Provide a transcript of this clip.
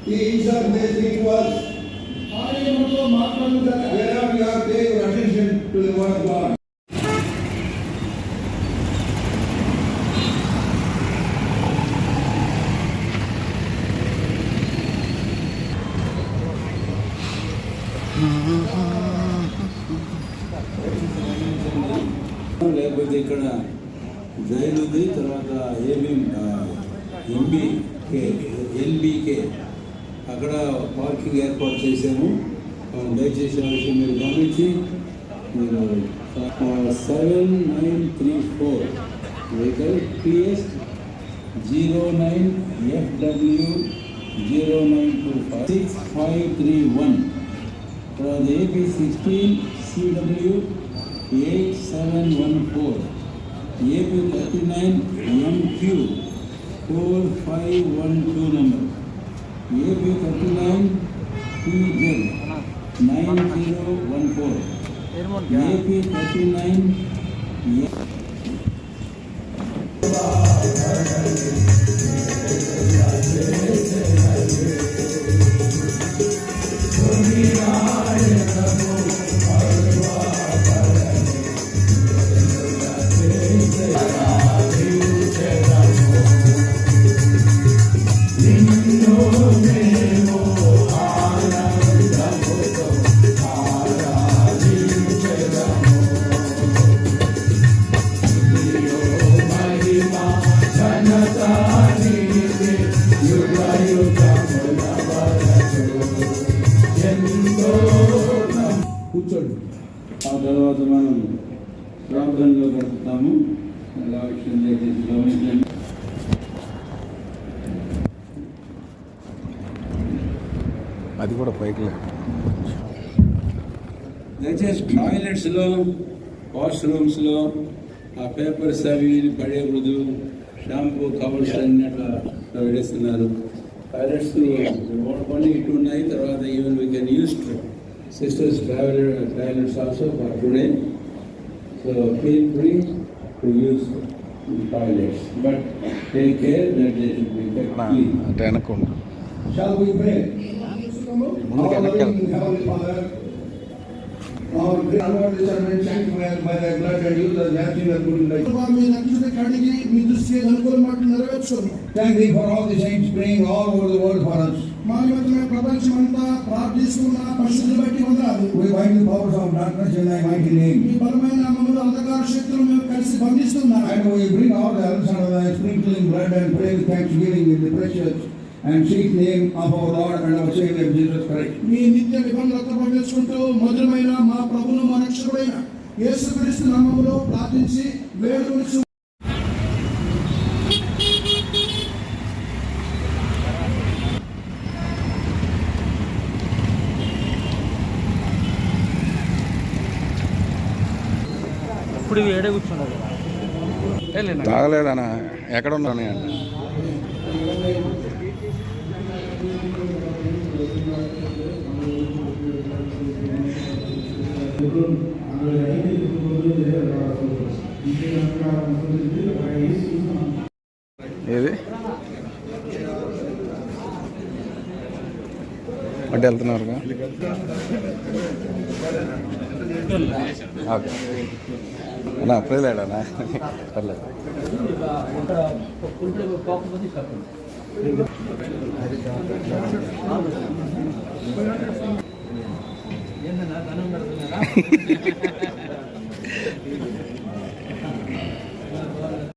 Each of them speak to us. Wherever you are, pay your attention to the word of God. లేకపోతే ఇక్కడ జైలుది తర్వాత NBK అక్కడ parking ఏర్పాటు చేశాము. దయచేసి ఆ విషయం మీరు గమనించి మీరు 7934 వెహికల్ PS 09FW0925 6531 తర్వాత AP 16CW 8714 AP 39MQ 4512 number AP 39PZ 9014 AP 39 కూర్చోండి. ఆ తర్వాత మనం ప్రార్థనలో గడుపుతాము. ఆ విషయం దయచేసి గమనించండి. అది కూడా పైకి దయచేసి టాయిలెట్స్లో వాష్రూమ్స్లో ఆ పేపర్స్ అవి పడే వృదు షాంపూ కవర్స్ అన్ని అట్లా వేస్తున్నారు. టాయిలెట్స్ కొన్ని ఇటు ఉన్నాయి. తర్వాత even we can use sisters toilets also for today, so feel free to use toilets, but take care that they should be kept clean. Shall we pray? Our great Lord is sanctified by thy blood and use the natural and good life. Thank thee for all the saints praying all over the world for us. We bind the powers of darkness in thy mighty name. And we bring all the helps under thy sprinkling blood and pray with thanksgiving in the precious and sweet name of our Lord and our Savior Jesus Christ. మీ నిత్య నిబంధనలతో ప్రవేశించుకుంటూ మధురమైన మా ప్రభువును మా రక్షకుడైన యేసుక్రీస్తు నామములో ప్రార్థించి వేడుకొనుచు ఇప్పుడు ఏడే కూర్చున్నారు. తాగలేదనా? ఎక్కడ ఉన్నాను? ఏది అంటే వెళ్తున్నారు? ఓకే అన్నా అప్పుడే లేడానా? పర్లేదు. ఏంటన్నా ధనం పెడుతున్నారా?